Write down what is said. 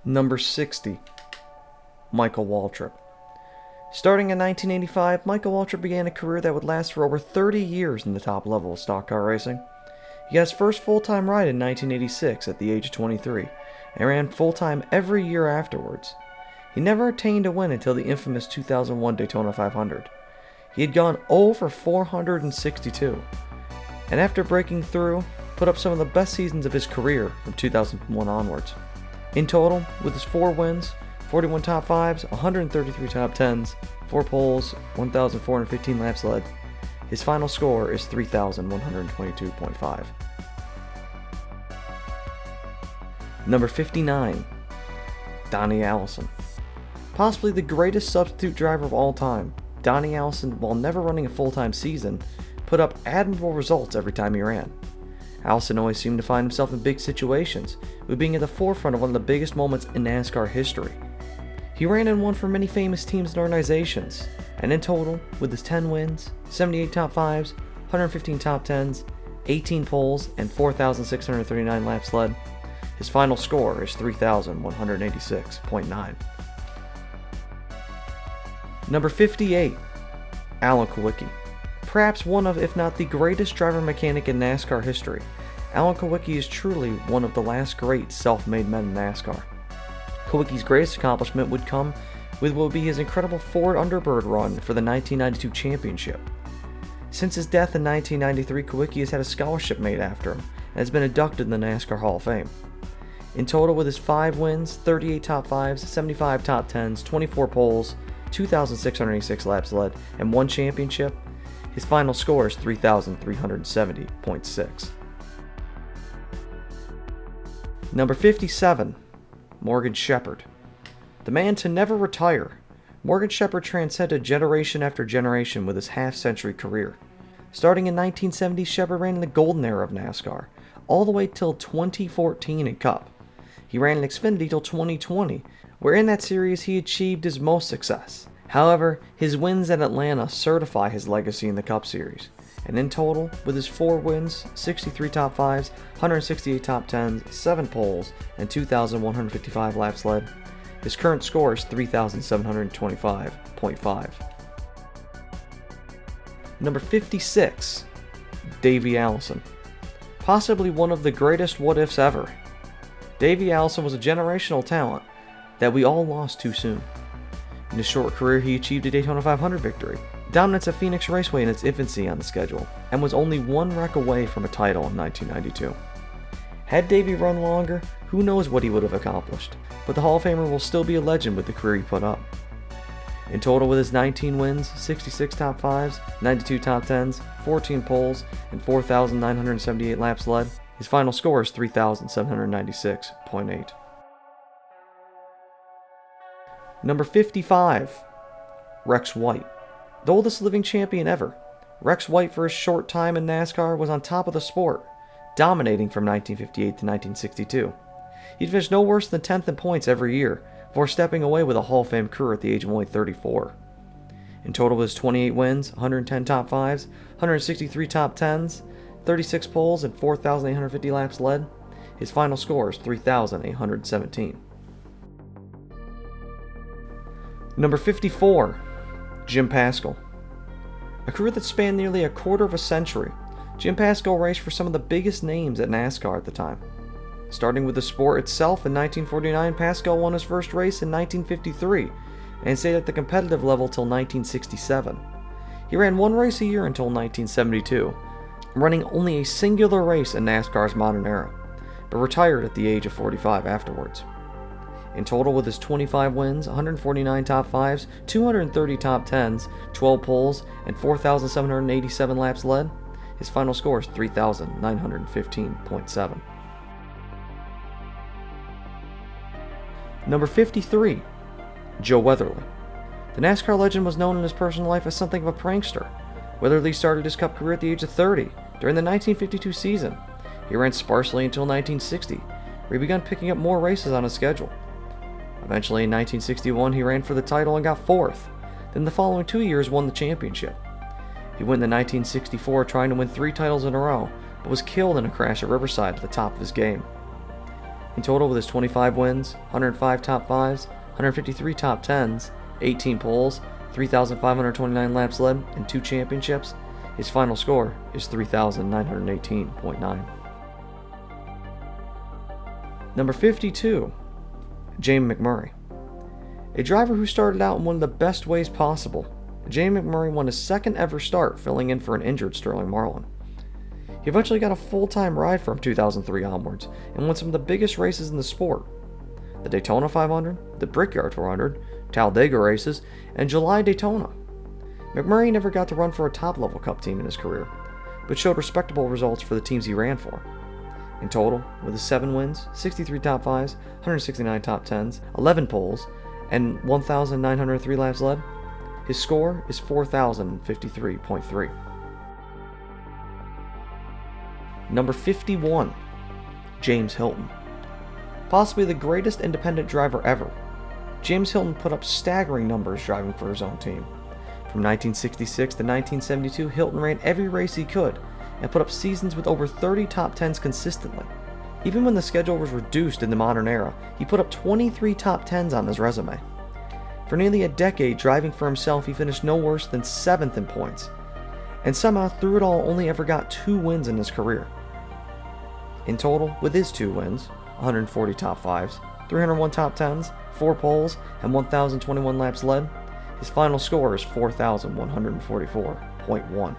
Number 60. Michael Waltrip. Starting in 1985, Michael Waltrip began a career that would last for over 30 years in the top level of stock car racing. He got his first full-time ride in 1986 at the age of 23, and ran full-time every year afterwards. He never attained a win until the infamous 2001 Daytona 500. He had gone over 462, and after breaking through, put up some of the best seasons of his career from 2001 onwards. In total, with his 4 wins, 41 top 5s, 133 top 10s, 4 poles, 1,415 laps led, his final score is 3,122.5. Number 59. Donnie Allison. Possibly the greatest substitute driver of all time, Donnie Allison, while never running a full-time season, put up admirable results every time he ran. Allison always seemed to find himself in big situations, with being at the forefront of one of the biggest moments in NASCAR history. He ran and won for many famous teams and organizations, and in total, with his 10 wins, 78 top 5s, 115 top 10s, 18 poles, and 4,639 laps led, his final score is 3,186.9. Number 58. Alan Kulwicki. Perhaps one of, if not the greatest driver mechanic in NASCAR history, Alan Kulwicki is truly one of the last great self-made men in NASCAR. Kulwicki's greatest accomplishment would come with what would be his incredible Ford Underbird run for the 1992 championship. Since his death in 1993, Kulwicki has had a scholarship made after him and has been inducted in the NASCAR Hall of Fame. In total, with his 5 wins, 38 top 5s, 75 top 10s, 24 poles, 2,686 laps led, and 1 championship, his final score is 3,370.6. Number 57. Morgan Shepherd. The man to never retire, Morgan Shepherd transcended generation after generation with his half-century career. Starting in 1970, Shepherd ran in the golden era of NASCAR, all the way till 2014 in Cup. He ran in Xfinity till 2020, where in that series he achieved his most success. However, his wins at Atlanta certify his legacy in the Cup Series, and in total, with his 4 wins, 63 top 5s, 168 top 10s, 7 poles, and 2,155 laps led, his current score is 3,725.5. Number 56. Davey Allison. Possibly one of the greatest what-ifs ever. Davey Allison was a generational talent that we all lost too soon. In his short career, he achieved a Daytona 500 victory, dominance at Phoenix Raceway in its infancy on the schedule, and was only 1 wreck away from a title in 1992. Had Davey run longer, who knows what he would have accomplished, but the Hall of Famer will still be a legend with the career he put up. In total, with his 19 wins, 66 top 5s, 92 top 10s, 14 poles, and 4,978 laps led, his final score is 3,796.8. Number 55. Rex White. The oldest living champion ever, Rex White for his short time in NASCAR was on top of the sport, dominating from 1958 to 1962. He'd finished no worse than 10th in points every year, before stepping away with a Hall of Fame career at the age of only 34. In total, with his 28 wins, 110 top 5s, 163 top 10s, 36 poles, and 4,850 laps led, his final score is 3,817. Number 54. Jim Pascal. A career that spanned nearly a quarter of a century, Jim Pascal raced for some of the biggest names at NASCAR at the time. Starting with the sport itself in 1949, Pascal won his first race in 1953 and stayed at the competitive level till 1967. He ran 1 race a year until 1972, running only a singular race in NASCAR's modern era, but retired at the age of 45 afterwards. In total, with his 25 wins, 149 top 5s, 230 top 10s, 12 poles, and 4,787 laps led, his final score is 3,915.7. Number 53. Joe Weatherly. The NASCAR legend was known in his personal life as something of a prankster. Weatherly started his Cup career at the age of 30, during the 1952 season. He ran sparsely until 1960, where he began picking up more races on his schedule. Eventually, in 1961, he ran for the title and got 4th. Then the following 2 years won the championship. He went in 1964 trying to win 3 titles in a row, but was killed in a crash at Riverside at the top of his game. In total, with his 25 wins, 105 top 5s, 153 top 10s, 18 poles, 3,529 laps led, and 2 championships, his final score is 3,918.9. Number 52, James McMurray. A driver who started out in one of the best ways possible, James McMurray won his second ever start filling in for an injured Sterling Marlin. He eventually got a full-time ride from 2003 onwards and won some of the biggest races in the sport: the Daytona 500, the Brickyard 400, Talladega races, and July Daytona. McMurray never got to run for a top-level Cup team in his career, but showed respectable results for the teams he ran for. In total, with his 7 wins, 63 top 5s, 169 top 10s, 11 poles, and 1,903 laps led, his score is 4,053.3. Number 51, James Hilton. Possibly the greatest independent driver ever, James Hilton put up staggering numbers driving for his own team. From 1966 to 1972, Hilton ran every race he could and put up seasons with over 30 top 10s consistently. Even when the schedule was reduced in the modern era, he put up 23 top 10s on his resume. For nearly a decade driving for himself, he finished no worse than 7th in points, and somehow through it all only ever got 2 wins in his career. In total, with his 2 wins, 140 top 5s, 301 top 10s, 4 poles, and 1,021 laps led, his final score is 4,144.1.